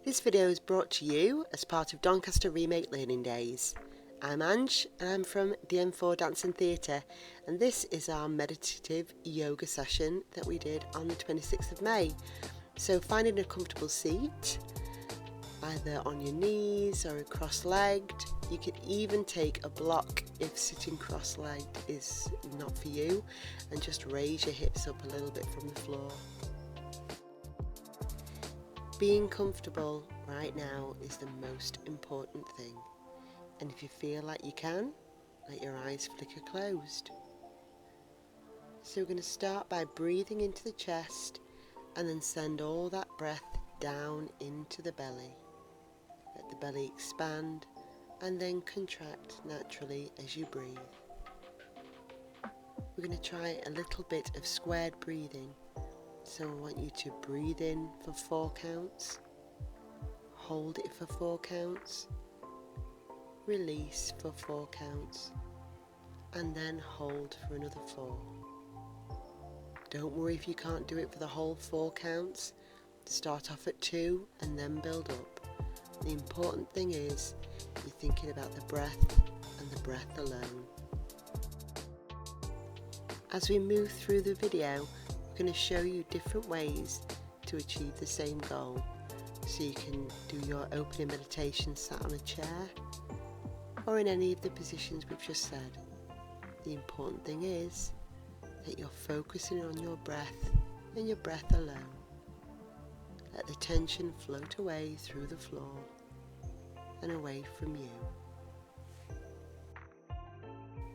This video is brought to you as part of Doncaster Remake Learning Days. I'm Ange and I'm from DN4 Dance and Theatre, and this is our meditative yoga session that we did on the 26th of May. So finding a comfortable seat, either on your knees or cross-legged. You can even take a block if sitting cross-legged is not for you, and just raise your hips up a little bit from the floor. Being comfortable right now is the most important thing, and if you feel like you can, let your eyes flicker closed. So we're going to start by breathing into the chest and then send all that breath down into the belly. Let the belly expand and then contract naturally as you breathe. We're going to try a little bit of squared breathing. So I want you to breathe in for 4 counts, hold it for 4 counts, release for 4 counts, and then hold for another 4. Don't worry if you can't do it for the whole 4 counts. Start off at 2 and then build up. The important thing is you're thinking about the breath and the breath alone. As we move through the video, I'm going to show you different ways to achieve the same goal. So you can do your opening meditation sat on a chair or in any of the positions we've just said. The important thing is that you're focusing on your breath and your breath alone. Let the tension float away through the floor and away from you.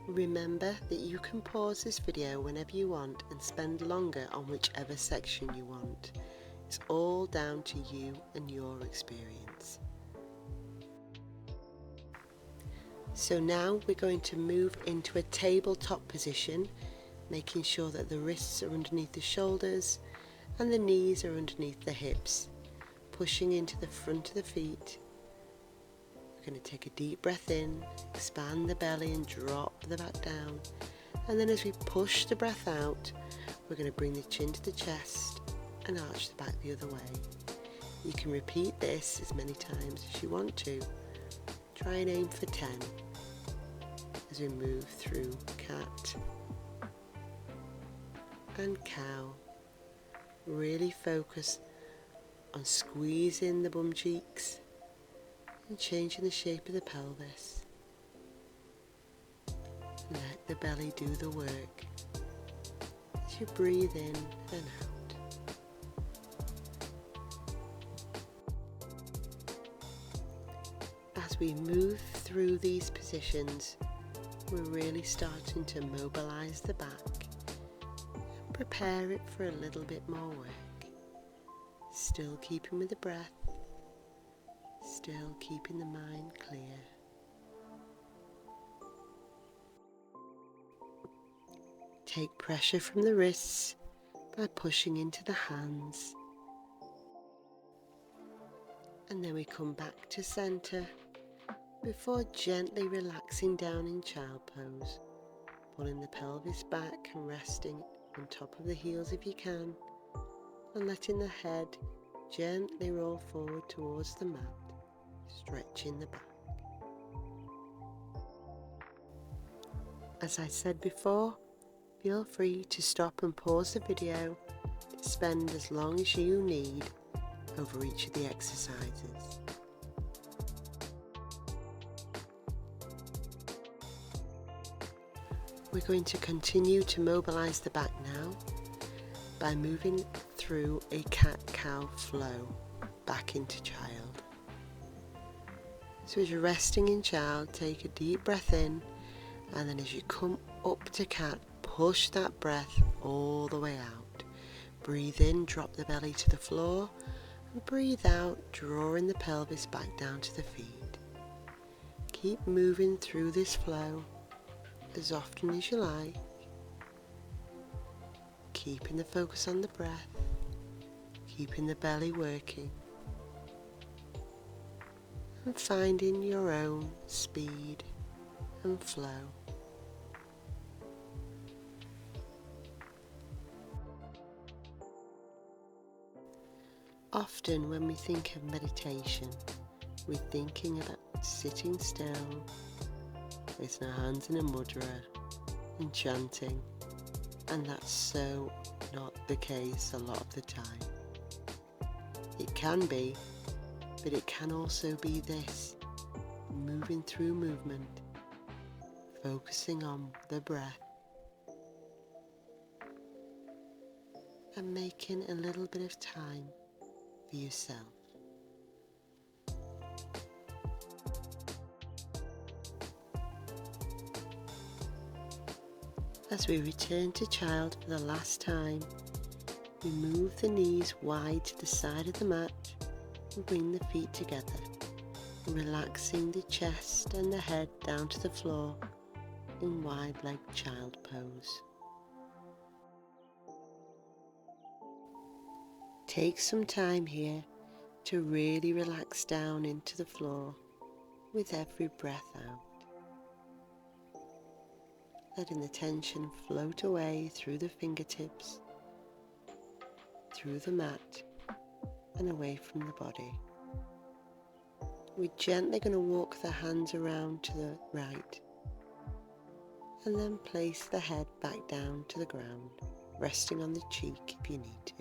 Remember that you can pause this video whenever you want and spend longer on whichever section you want. It's all down to you and your experience. So now we're going to move into a tabletop position, making sure that the wrists are underneath the shoulders and the knees are underneath the hips, pushing into the front of the feet. We're going to take a deep breath in, expand the belly and drop the back down, and then as we push the breath out, we're going to bring the chin to the chest and arch the back the other way. You can repeat this as many times as you want to. Try and aim for 10 as we move through cat and cow. Really focus on squeezing the bum cheeks and changing the shape of the pelvis. Let the belly do the work as you breathe in and out. As we move through these positions, we're really starting to mobilize the back and prepare it for a little bit more work. Still keeping with the breath, still keeping the mind clear. Take pressure from the wrists by pushing into the hands. And then we come back to center before gently relaxing down in child pose, pulling the pelvis back and resting on top of the heels if you can, and letting the head gently roll forward towards the mat, stretching the back. As I said before, feel free to stop and pause the video to spend as long as you need over each of the exercises. We're going to continue to mobilize the back now by moving through a cat-cow flow back into child. So as you're resting in child, take a deep breath in, and then as you come up to cat, push that breath all the way out. Breathe in, drop the belly to the floor, and breathe out, drawing the pelvis back down to the feet. Keep moving through this flow as often as you like, keeping the focus on the breath, keeping the belly working, and finding your own speed and flow. Often when we think of meditation, we're thinking about sitting still, placing our hands in a mudra and chanting, and that's so not the case a lot of the time. It can be, but it can also be this, moving through movement, focusing on the breath, and making a little bit of time for yourself. As we return to child for the last time, we move the knees wide to the side of the mat and bring the feet together, relaxing the chest and the head down to the floor in wide-legged child pose. Take some time here to really relax down into the floor with every breath out, letting the tension float away through the fingertips, through the mat and away from the body. We're gently going to walk the hands around to the right and then place the head back down to the ground, resting on the cheek if you need to.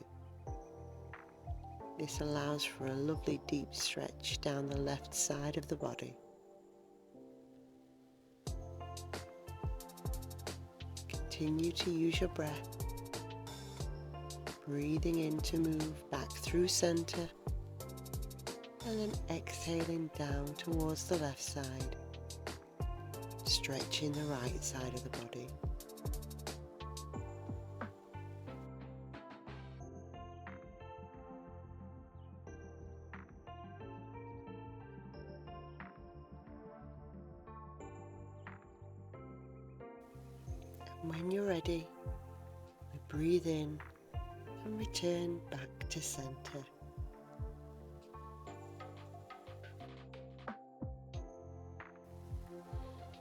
This allows for a lovely deep stretch down the left side of the body. Continue to use your breath, breathing in to move back through center, and then exhaling down towards the left side, stretching the right side of the body. And when you're ready, we breathe in and return back to center.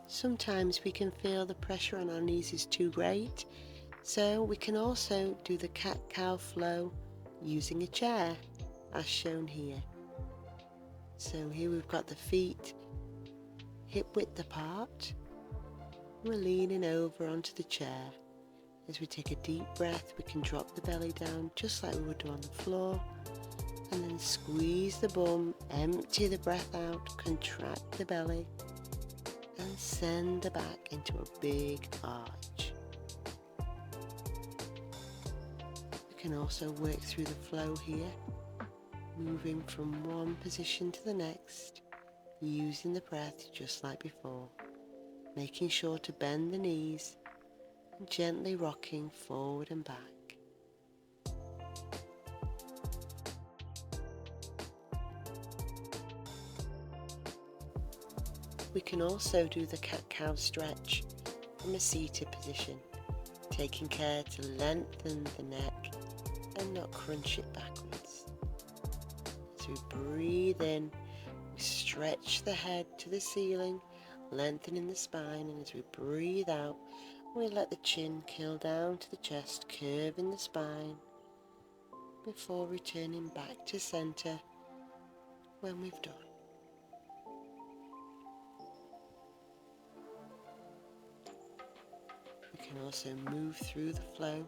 Sometimes we can feel the pressure on our knees is too great, so we can also do the cat-cow flow using a chair, as shown here. So here we've got the feet hip width apart. We're leaning over onto the chair. As we take a deep breath, we can drop the belly down just like we would do on the floor, and then squeeze the bum, empty the breath out, contract the belly, and send the back into a big arch. We can also work through the flow here, moving from one position to the next, using the breath just like before, making sure to bend the knees and gently rocking forward and back. We can also do the cat-cow stretch from a seated position, taking care to lengthen the neck and not crunch it backwards. As we breathe in, we stretch the head to the ceiling, lengthening the spine, and as we breathe out, we let the chin curl down to the chest, curving the spine, before returning back to center when we've done. We can also move through the flow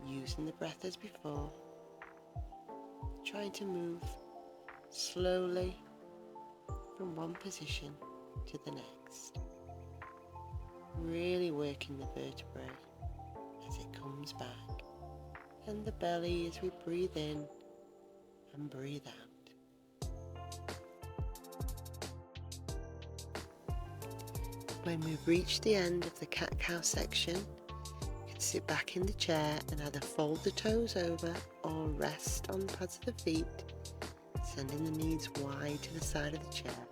using the breath as before, trying to move slowly from one position to the next, really working the vertebrae as it comes back, and the belly as we breathe in and breathe out. When we've reached the end of the cat-cow section, you can sit back in the chair and either fold the toes over or rest on the pads of the feet, sending the knees wide to the side of the chair.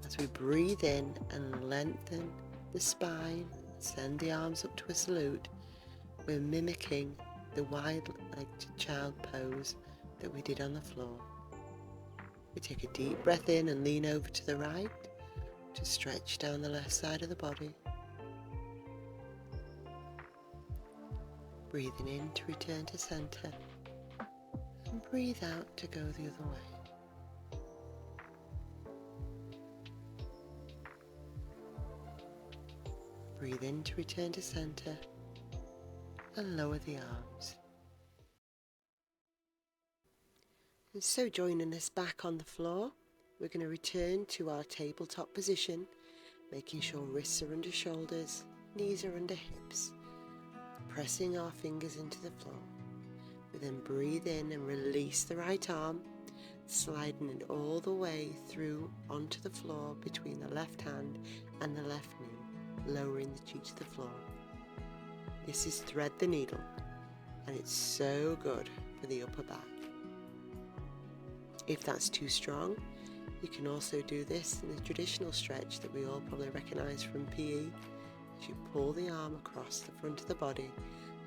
As we breathe in and lengthen the spine, send the arms up to a salute, we're mimicking the wide-legged child pose that we did on the floor. We take a deep breath in and lean over to the right to stretch down the left side of the body. Breathing in to return to center, and breathe out to go the other way. Breathe in to return to center and lower the arms. And so joining us back on the floor, we're going to return to our tabletop position, making sure wrists are under shoulders, knees are under hips, pressing our fingers into the floor. We then breathe in and release the right arm, sliding it all the way through onto the floor between the left hand and the left knee, lowering the cheek to the floor. This is thread the needle, and it's so good for the upper back. If that's too strong, you can also do this in the traditional stretch that we all probably recognise from PE, as you pull the arm across the front of the body,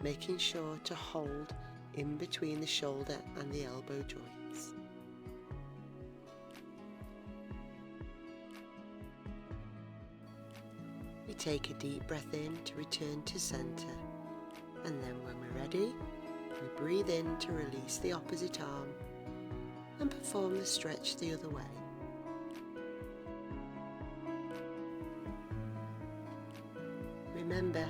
making sure to hold in between the shoulder and the elbow joints. We take a deep breath in to return to centre, and then when we're ready, we breathe in to release the opposite arm and perform the stretch the other way. Remember,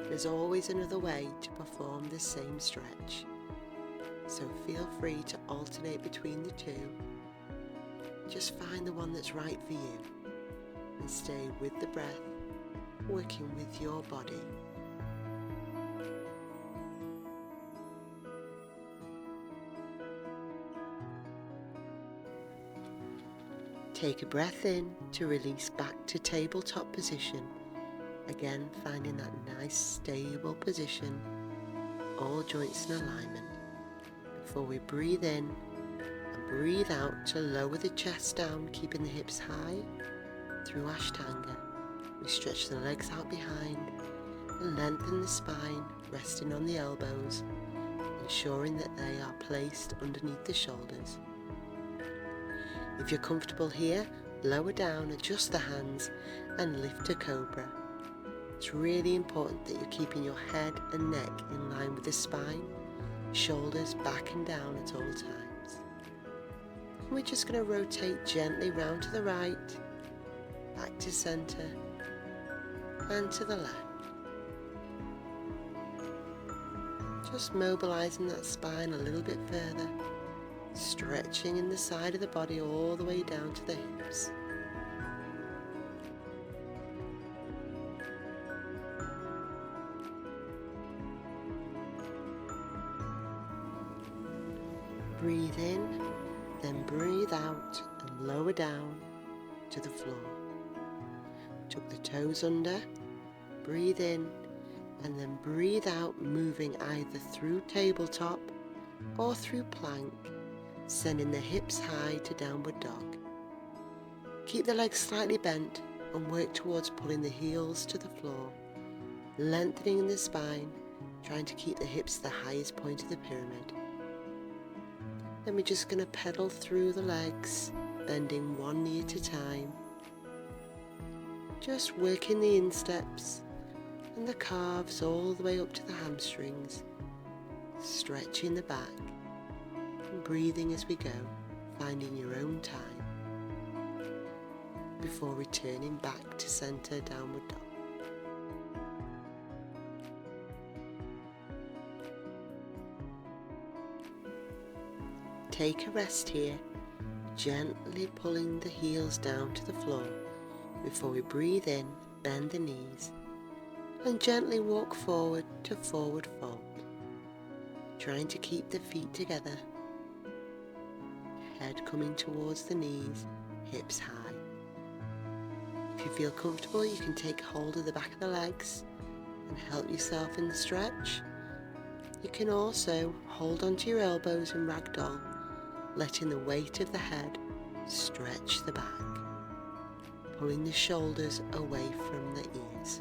there's always another way to perform the same stretch, so feel free to alternate between the two. Just find the one that's right for you and stay with the breath, working with your body. Take a breath in to release back to tabletop position. Again, finding that nice stable position, all joints in alignment. Before we breathe in and breathe out to lower the chest down, keeping the hips high. Through Ashtanga, we stretch the legs out behind and lengthen the spine, resting on the elbows, ensuring that they are placed underneath the shoulders. If you're comfortable here, lower down, adjust the hands and lift to Cobra. It's really important that you're keeping your head and neck in line with the spine, shoulders back and down at all times. And we're just going to rotate gently round to the right, back to centre and to the left. Just mobilising that spine a little bit further, stretching in the side of the body all the way down to the hips. Breathe in, then breathe out and lower down to the floor. Tuck the toes under, breathe in, and then breathe out, moving either through tabletop or through plank, sending the hips high to downward dog. Keep the legs slightly bent and work towards pulling the heels to the floor, lengthening the spine, trying to keep the hips the highest point of the pyramid. Then we're just going to pedal through the legs, bending one knee at a time. Just working the insteps and the calves all the way up to the hamstrings, stretching the back and breathing as we go, finding your own time before returning back to centre, downward dog. Take a rest here, gently pulling the heels down to the floor before we breathe in, bend the knees and gently walk forward to forward fold, trying to keep the feet together, head coming towards the knees, hips high. If you feel comfortable, you can take hold of the back of the legs and help yourself in the stretch. You can also hold onto your elbows in ragdoll, letting the weight of the head stretch the back, pulling the shoulders away from the ears.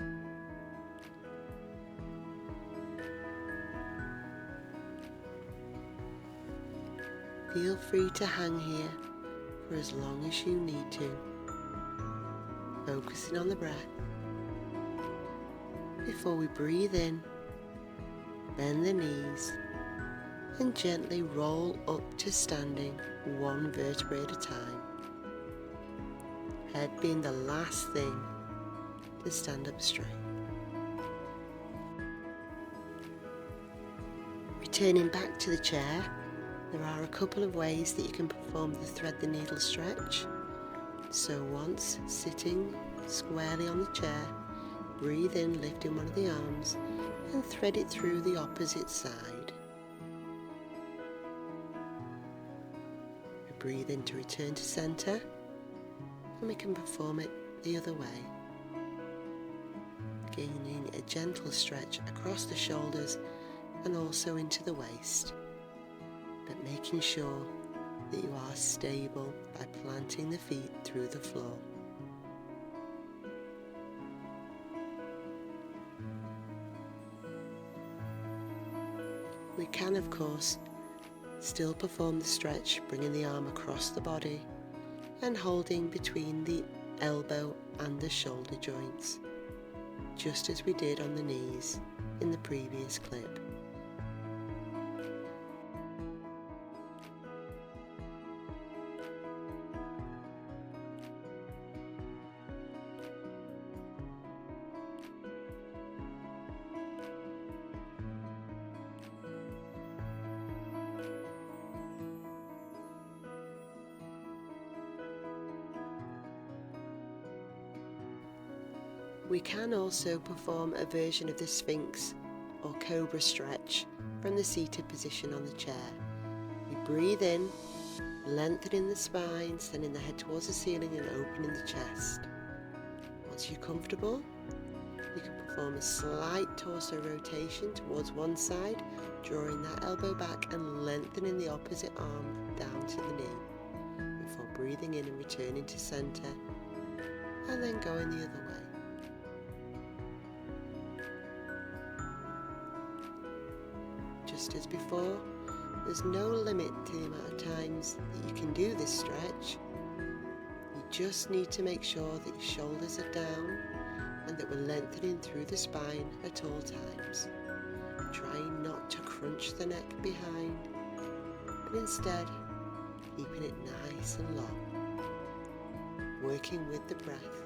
Feel free to hang here for as long as you need to, focusing on the breath. Before we breathe in, bend the knees and gently roll up to standing one vertebrae at a time. Head being the last thing to stand up straight. Returning back to the chair, there are a couple of ways that you can perform the thread the needle stretch. So once sitting squarely on the chair, breathe in, lifting one of the arms, and thread it through the opposite side. We breathe in to return to centre, and we can perform it the other way. Gaining a gentle stretch across the shoulders and also into the waist, but making sure that you are stable by planting the feet through the floor. We can, of course, still perform the stretch, bringing the arm across the body and holding between the elbow and the shoulder joints, just as we did on the knees in the previous clip. We can also perform a version of the Sphinx or Cobra stretch from the seated position on the chair. We breathe in, lengthening the spine, sending the head towards the ceiling and opening the chest. Once you're comfortable, you can perform a slight torso rotation towards one side, drawing that elbow back and lengthening the opposite arm down to the knee, before breathing in and returning to centre, and then going the other way. Just as before, there's no limit to the amount of times that you can do this stretch. You just need to make sure that your shoulders are down and that we're lengthening through the spine at all times. Trying not to crunch the neck behind, but instead keeping it nice and long. Working with the breath.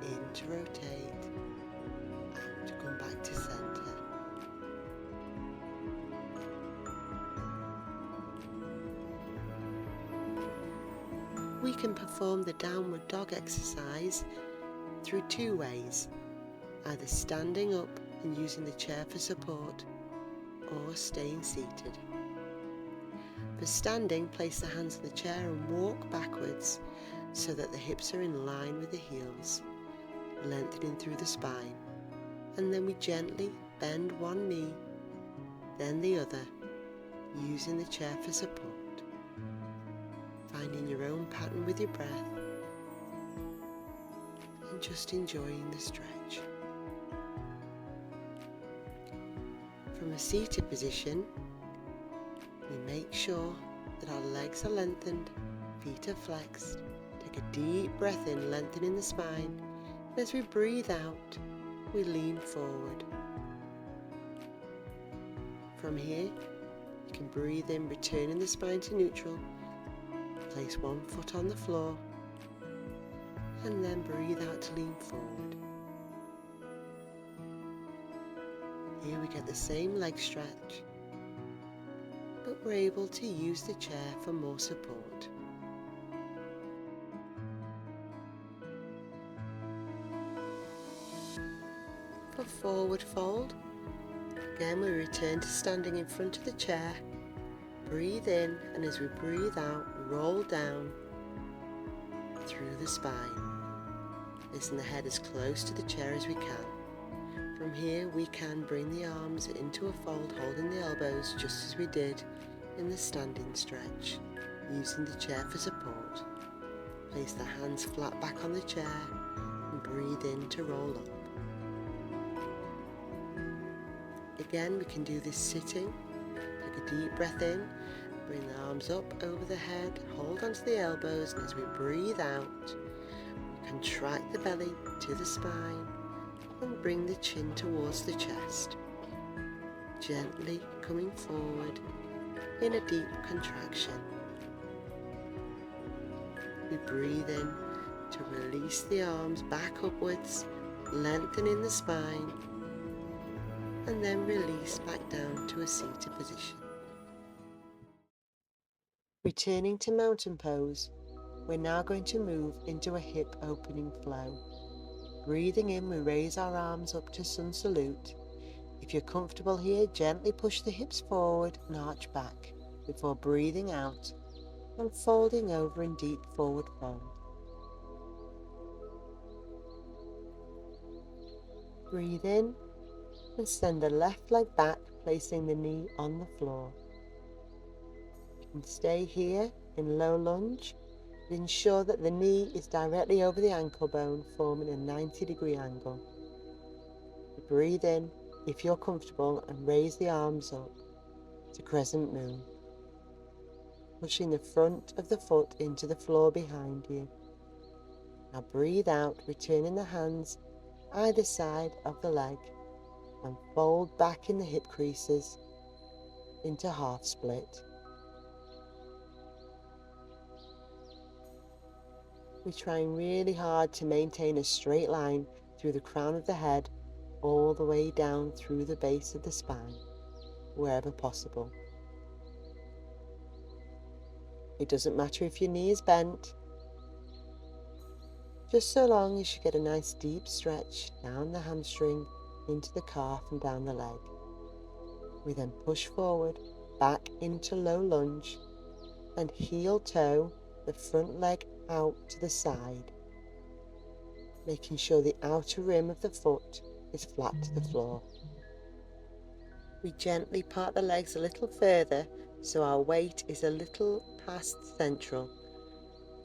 In to rotate, out to come back to centre. We can perform the downward dog exercise through two ways, either standing up and using the chair for support, or staying seated. For standing, place the hands on the chair and walk backwards so that the hips are in line with the heels, lengthening through the spine, and then we gently bend one knee, then the other, using the chair for support. Finding your own pattern with your breath and just enjoying the stretch. From a seated position, we make sure that our legs are lengthened, feet are flexed. Take a deep breath in, lengthening the spine, and as we breathe out, we lean forward. From here, you can breathe in, returning the spine to neutral. Place one foot on the floor and then breathe out to lean forward. Here we get the same leg stretch, but we're able to use the chair for more support. For forward fold, again we return to standing in front of the chair. Breathe in, and as we breathe out, roll down through the spine, placing the head as close to the chair as we can. From here we can bring the arms into a fold, holding the elbows just as we did in the standing stretch, using the chair for support. Place the hands flat back on the chair and breathe in to roll up. Again, we can do this sitting. Take a deep breath in, bring the arms up over the head, hold onto the elbows, and as we breathe out, we contract the belly to the spine and bring the chin towards the chest. gently coming forward in a deep contraction. We breathe in to release the arms back upwards, lengthening the spine, and then release back down to a seated position. Returning to mountain pose, we're now going to move into a hip opening flow. Breathing in, we raise our arms up to sun salute. If you're comfortable here, gently push the hips forward and arch back before breathing out and folding over in deep forward fold. Breathe in and send the left leg back, placing the knee on the floor. You can stay here in low lunge, but ensure that the knee is directly over the ankle bone, forming a 90-degree angle. Breathe in if you're comfortable and raise the arms up to crescent moon, pushing the front of the foot into the floor behind you. Now breathe out, returning the hands either side of the leg and fold back in the hip creases into half split. We're trying really hard to maintain a straight line through the crown of the head all the way down through the base of the spine, wherever possible. It doesn't matter if your knee is bent, just so long as you get a nice deep stretch down the hamstring, into the calf and down the leg. We then push forward, back into low lunge, and heel toe the front leg out to the side, making sure the outer rim of the foot is flat to the floor. We gently part the legs a little further so our weight is a little past central.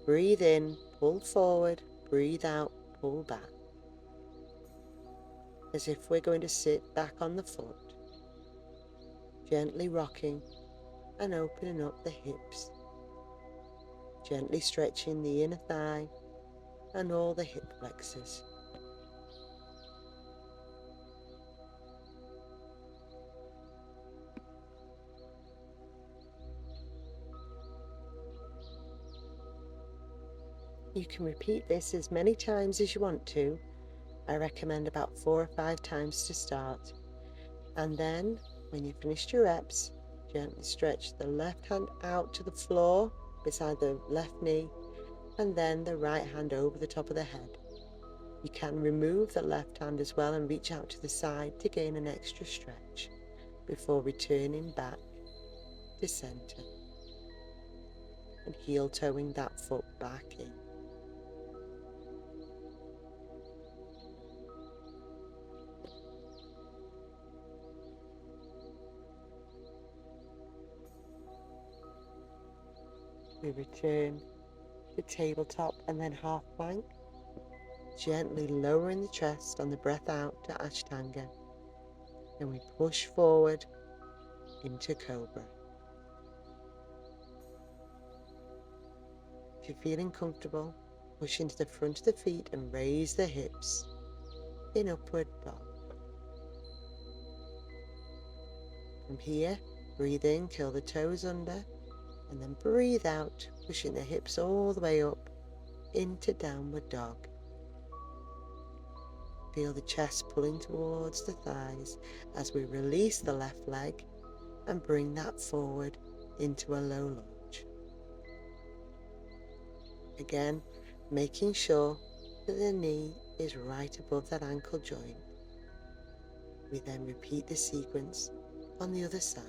Breathe in, pull forward, breathe out, pull back, as if we're going to sit back on the foot, gently rocking and opening up the hips, gently stretching the inner thigh and all the hip flexors. You can repeat this as many times as you want to. I recommend about 4 or 5 times to start. And then, when you've finished your reps, gently stretch the left hand out to the floor beside the left knee, and then the right hand over the top of the head. You can remove the left hand as well and reach out to the side to gain an extra stretch before returning back to center and heel toeing that foot back in. We return to tabletop and then half plank, gently lowering the chest on the breath out to Ashtanga. And we push forward into Cobra. If you're feeling comfortable, push into the front of the feet and raise the hips in upward dog. From here, breathe in, curl the toes under, and then breathe out, pushing the hips all the way up into downward dog. Feel the chest pulling towards the thighs as we release the left leg and bring that forward into a low lunge. Again, making sure that the knee is right above that ankle joint. We then repeat the sequence on the other side.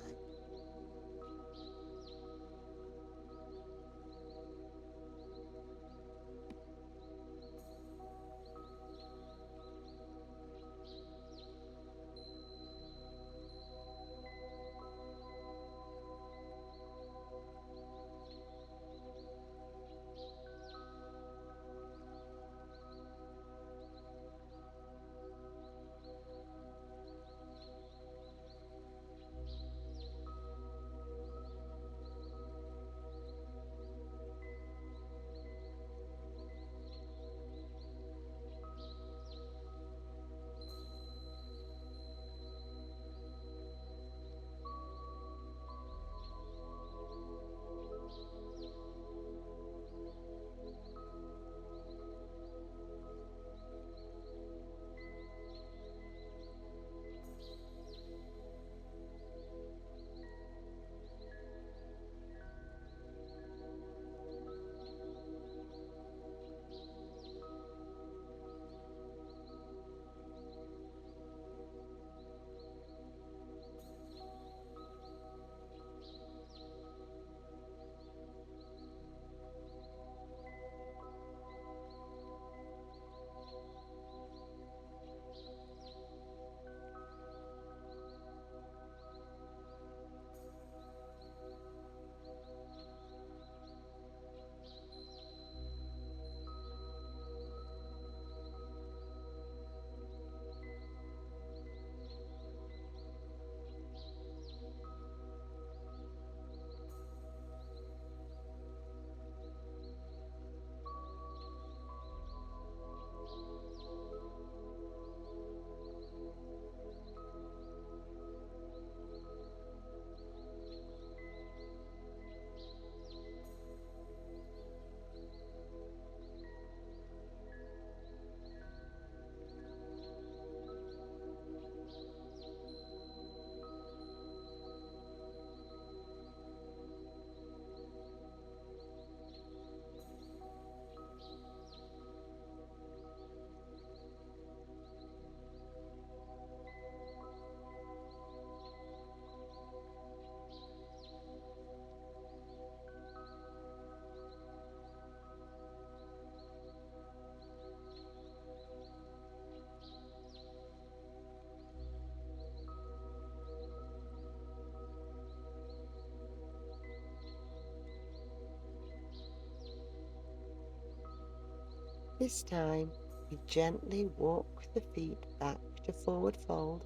This time, we gently walk the feet back to forward fold.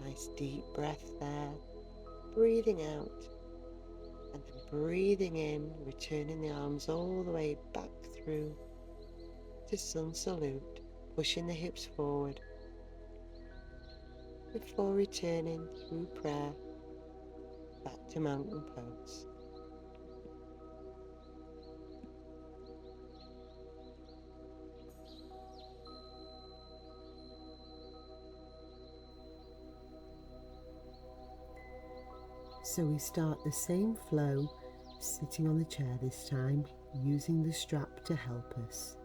Nice deep breath there, breathing out and then breathing in, returning the arms all the way back through to sun salute, pushing the hips forward before returning through prayer back to mountain pose. So we start the same flow, sitting on the chair this time, using the strap to help us.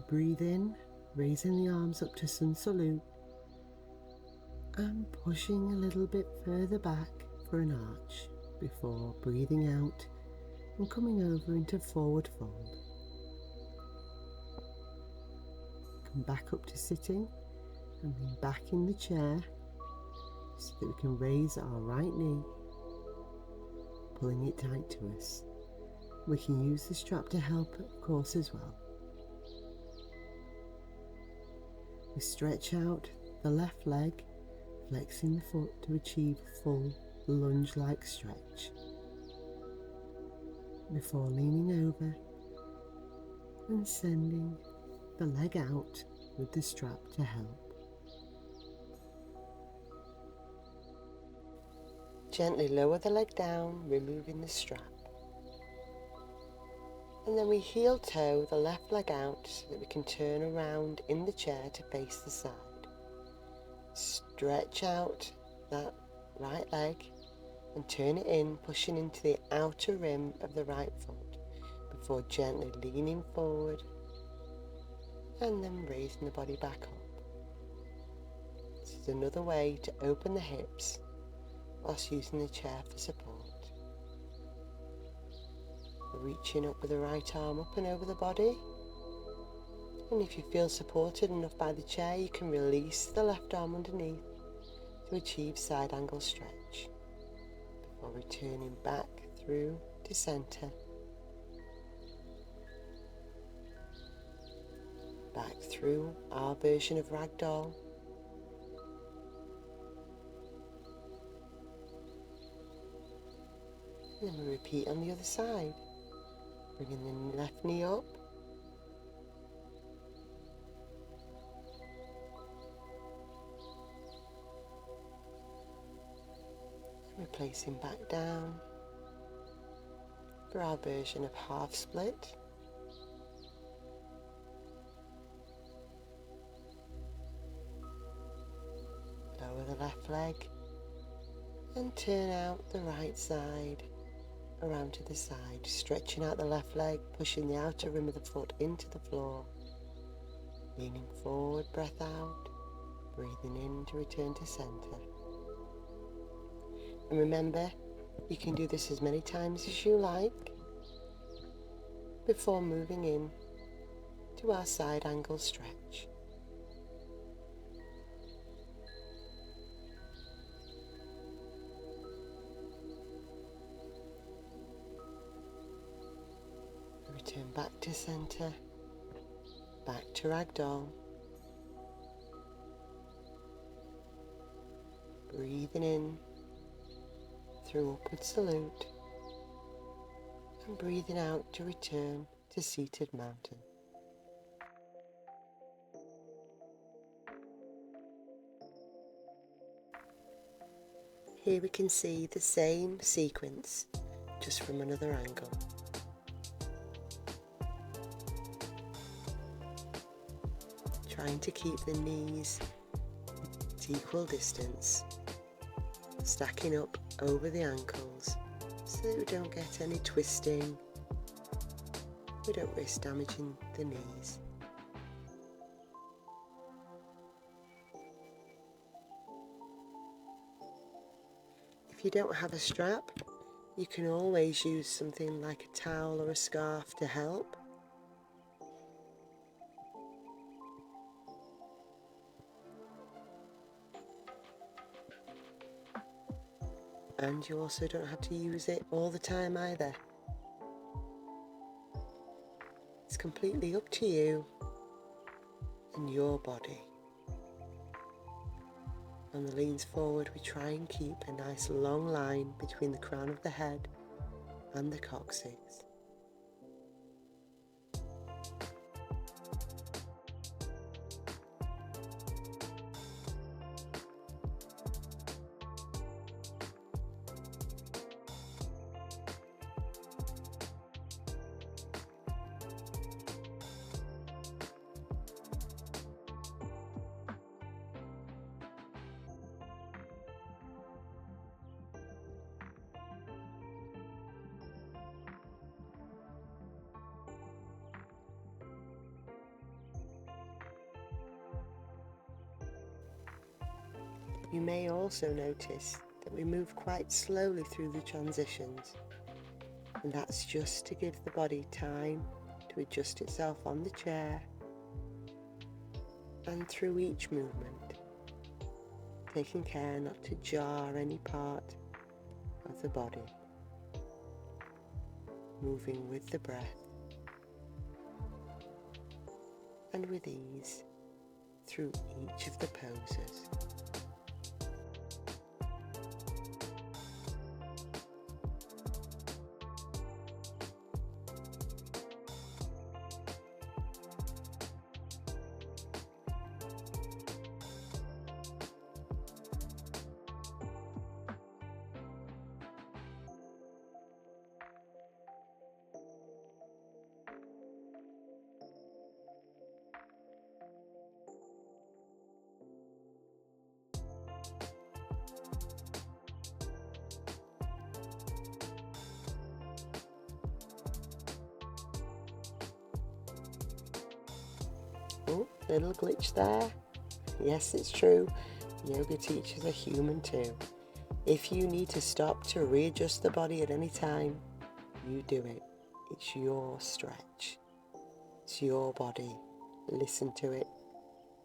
Breathe in, raising the arms up to sun salute and pushing a little bit further back for an arch before breathing out and coming over into forward fold. Come back up to sitting and then back in the chair so that we can raise our right knee, pulling it tight to us. We can use the strap to help, of course, as well. We stretch out the left leg, flexing the foot to achieve a full lunge-like stretch before leaning over and sending the leg out with the strap to help. Gently lower the leg down, removing the strap. And then we heel toe the left leg out so that we can turn around in the chair to face the side. Stretch out that right leg and turn it in, pushing into the outer rim of the right foot before gently leaning forward and then raising the body back up. This is another way to open the hips whilst using the chair for support. Reaching up with the right arm up and over the body. And if you feel supported enough by the chair, you can release the left arm underneath to achieve side angle stretch before returning back through to center. Back through our version of ragdoll. And then we repeat on the other side. Bringing the left knee up. Replacing back down for our version of half split. Lower the left leg and turn out the right side around to the side, stretching out the left leg, pushing the outer rim of the foot into the floor, leaning forward, breath out, breathing in to return to center. And remember, you can do this as many times as you like before moving in to our side angle stretch. Return back to center, back to ragdoll. Breathing in through upward salute and breathing out to return to seated mountain. Here we can see the same sequence, just from another angle. Trying to keep the knees at equal distance, stacking up over the ankles so that we don't get any twisting, we don't risk damaging the knees. If you don't have a strap, you can always use something like a towel or a scarf to help. And you also don't have to use it all the time either. It's completely up to you and your body. On the leans forward, we try and keep a nice long line between the crown of the head and the coccyx. You may also notice that we move quite slowly through the transitions, and that's just to give the body time to adjust itself on the chair and through each movement, taking care not to jar any part of the body, moving with the breath and with ease through each of the poses. Oh, little glitch there. Yes, it's true. Yoga teachers are human too. If you need to stop to readjust the body at any time, you do it. It's your stretch. It's your body. Listen to it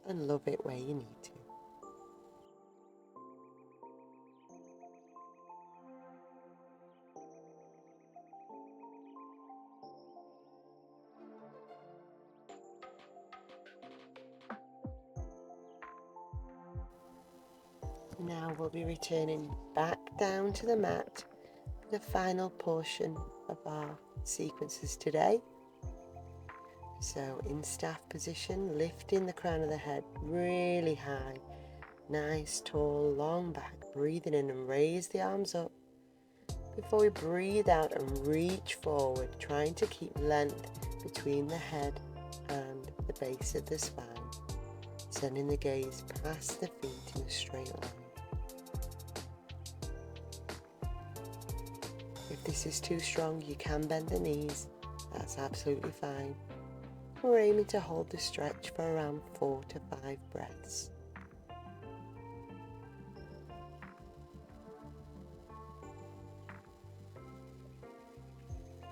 and love it where you need to. Now we'll be returning back down to the mat for the final portion of our sequences today. So in staff position, lifting the crown of the head really high, nice, tall, long back, breathing in and raise the arms up before we breathe out and reach forward, trying to keep length between the head and the base of the spine, sending the gaze past the feet in a straight line. If this is too strong, you can bend the knees, that's absolutely fine. We're aiming to hold the stretch for around 4 to 5 breaths.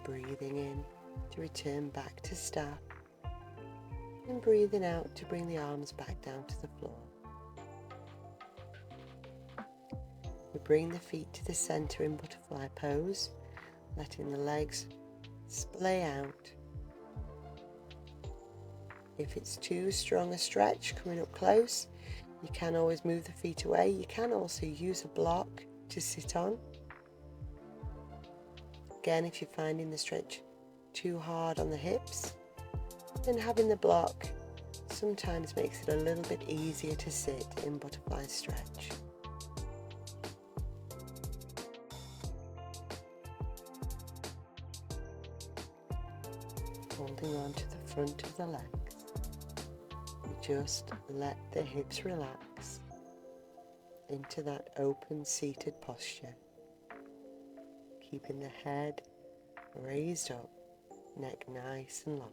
Breathing in to return back to staff, and breathing out to bring the arms back down to the floor. We bring the feet to the center in butterfly pose, letting the legs splay out. If it's too strong a stretch coming up close, you can always move the feet away. You can also use a block to sit on. Again, if you're finding the stretch too hard on the hips, then having the block sometimes makes it a little bit easier to sit in butterfly stretch. Holding on to the front of the legs, we just let the hips relax into that open seated posture, keeping the head raised up, neck nice and long,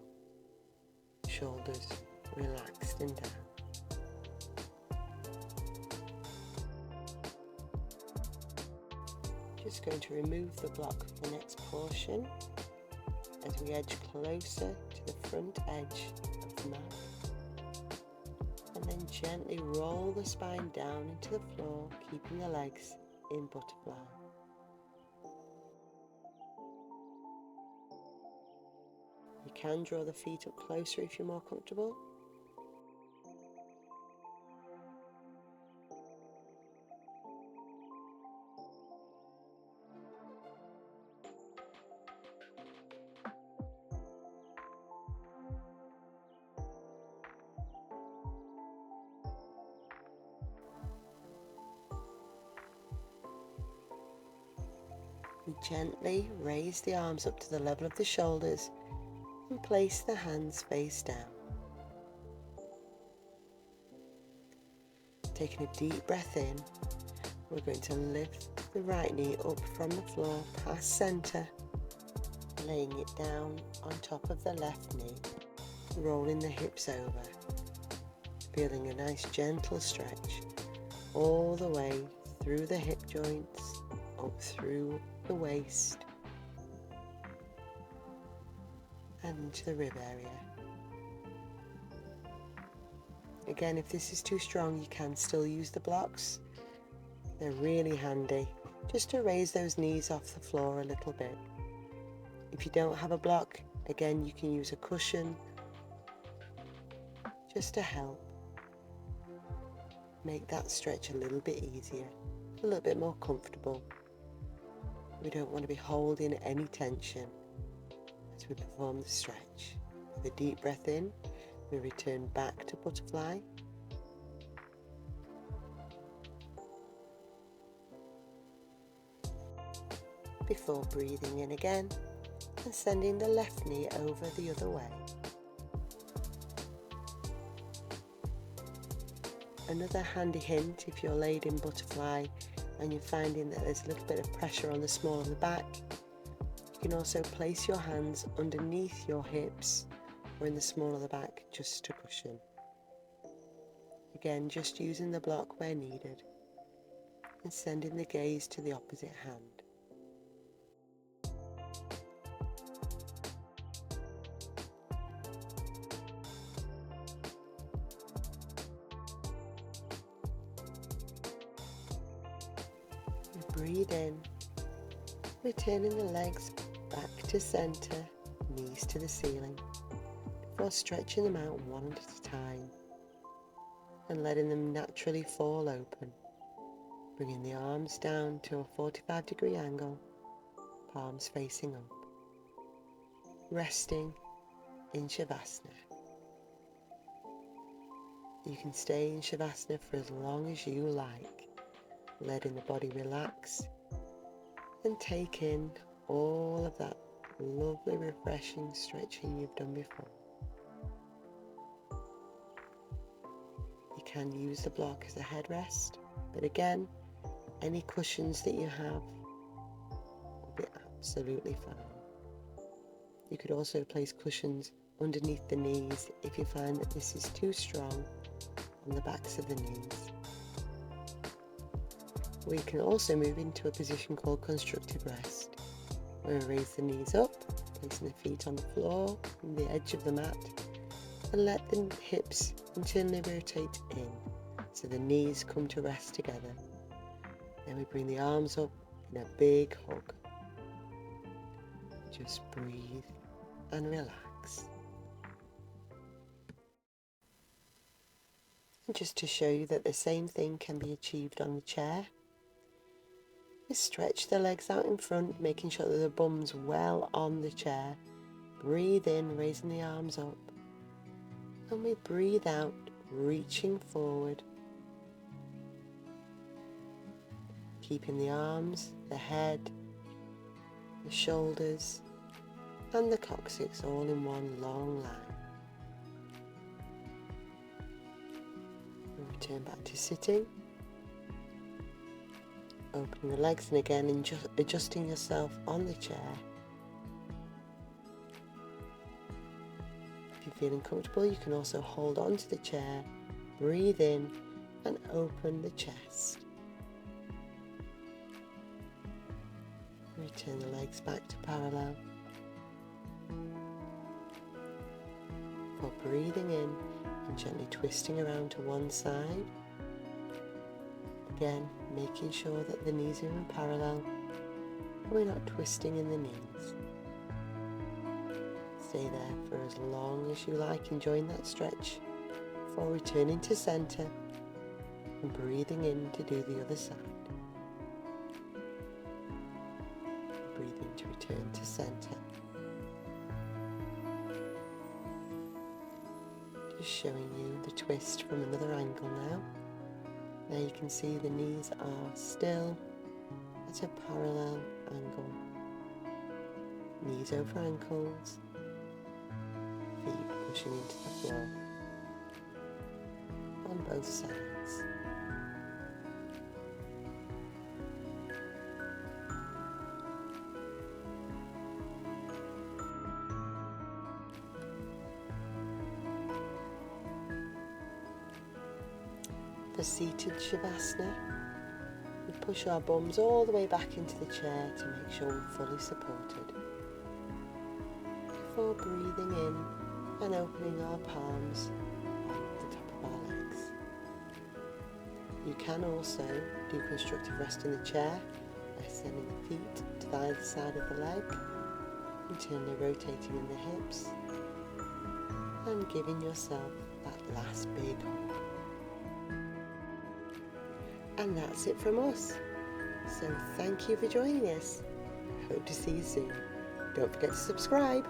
shoulders relaxed and down. Just going to remove the block for the next portion as we edge closer to the front edge of the mat, and then gently roll the spine down into the floor, keeping the legs in butterfly. You can draw the feet up closer if you're more comfortable. We gently raise the arms up to the level of the shoulders and place the hands face down. Taking a deep breath in, we're going to lift the right knee up from the floor past centre, laying it down on top of the left knee, rolling the hips over, feeling a nice gentle stretch all the way through the hip joints, up through the waist and into the rib area. Again, if this is too strong, you can still use the blocks. They're really handy just to raise those knees off the floor a little bit. If you don't have a block, again, you can use a cushion just to help make that stretch a little bit easier, a little bit more comfortable. We don't want to be holding any tension as we perform the stretch. With a deep breath in, we return back to butterfly. Before breathing in again and sending the left knee over the other way. Another handy hint, if you're laid in butterfly and you're finding that there's a little bit of pressure on the small of the back, you can also place your hands underneath your hips or in the small of the back just to cushion. Again, just using the block where needed and sending the gaze to the opposite hand. Breathe in, returning the legs back to centre, knees to the ceiling, before stretching them out one at a time and letting them naturally fall open, bringing the arms down to a 45-degree angle, palms facing up, resting in Shavasana. You can stay in Shavasana for as long as you like, letting the body relax and take in all of that lovely refreshing stretching you've done before. You can use the block as a headrest, but again, any cushions that you have will be absolutely fine. You could also place cushions underneath the knees if you find that this is too strong on the backs of the knees. We can also move into a position called constructive rest, where we raise the knees up, placing the feet on the floor and the edge of the mat, and let the hips internally rotate in, so the knees come to rest together. Then we bring the arms up in a big hug. Just breathe and relax. And just to show you that the same thing can be achieved on the chair, we stretch the legs out in front, making sure that the bum's well on the chair. Breathe in, raising the arms up. And we breathe out, reaching forward. Keeping the arms, the head, the shoulders, and the coccyx all in one long line. We return back to sitting. Opening the legs and again adjusting yourself on the chair. If you're feeling comfortable, you can also hold on to the chair, breathe in and open the chest. Return the legs back to parallel. For breathing in and gently twisting around to one side. Again, making sure that the knees are in parallel and we're not twisting in the knees. Stay there for as long as you like, enjoying that stretch before returning to centre and breathing in to do the other side. Breathing to return to centre. Just showing you the twist from another angle now. Now you can see the knees are still at a parallel angle. Knees over ankles, feet pushing into the floor on both sides. For seated Shavasana, we push our bums all the way back into the chair to make sure we're fully supported. Before breathing in and opening our palms on the top of our legs. You can also do constructive rest in the chair by sending the feet to either side of the leg, internally rotating in the hips, and giving yourself that last big hug. And that's it from us. So thank you for joining us. Hope to see you soon. Don't forget to subscribe.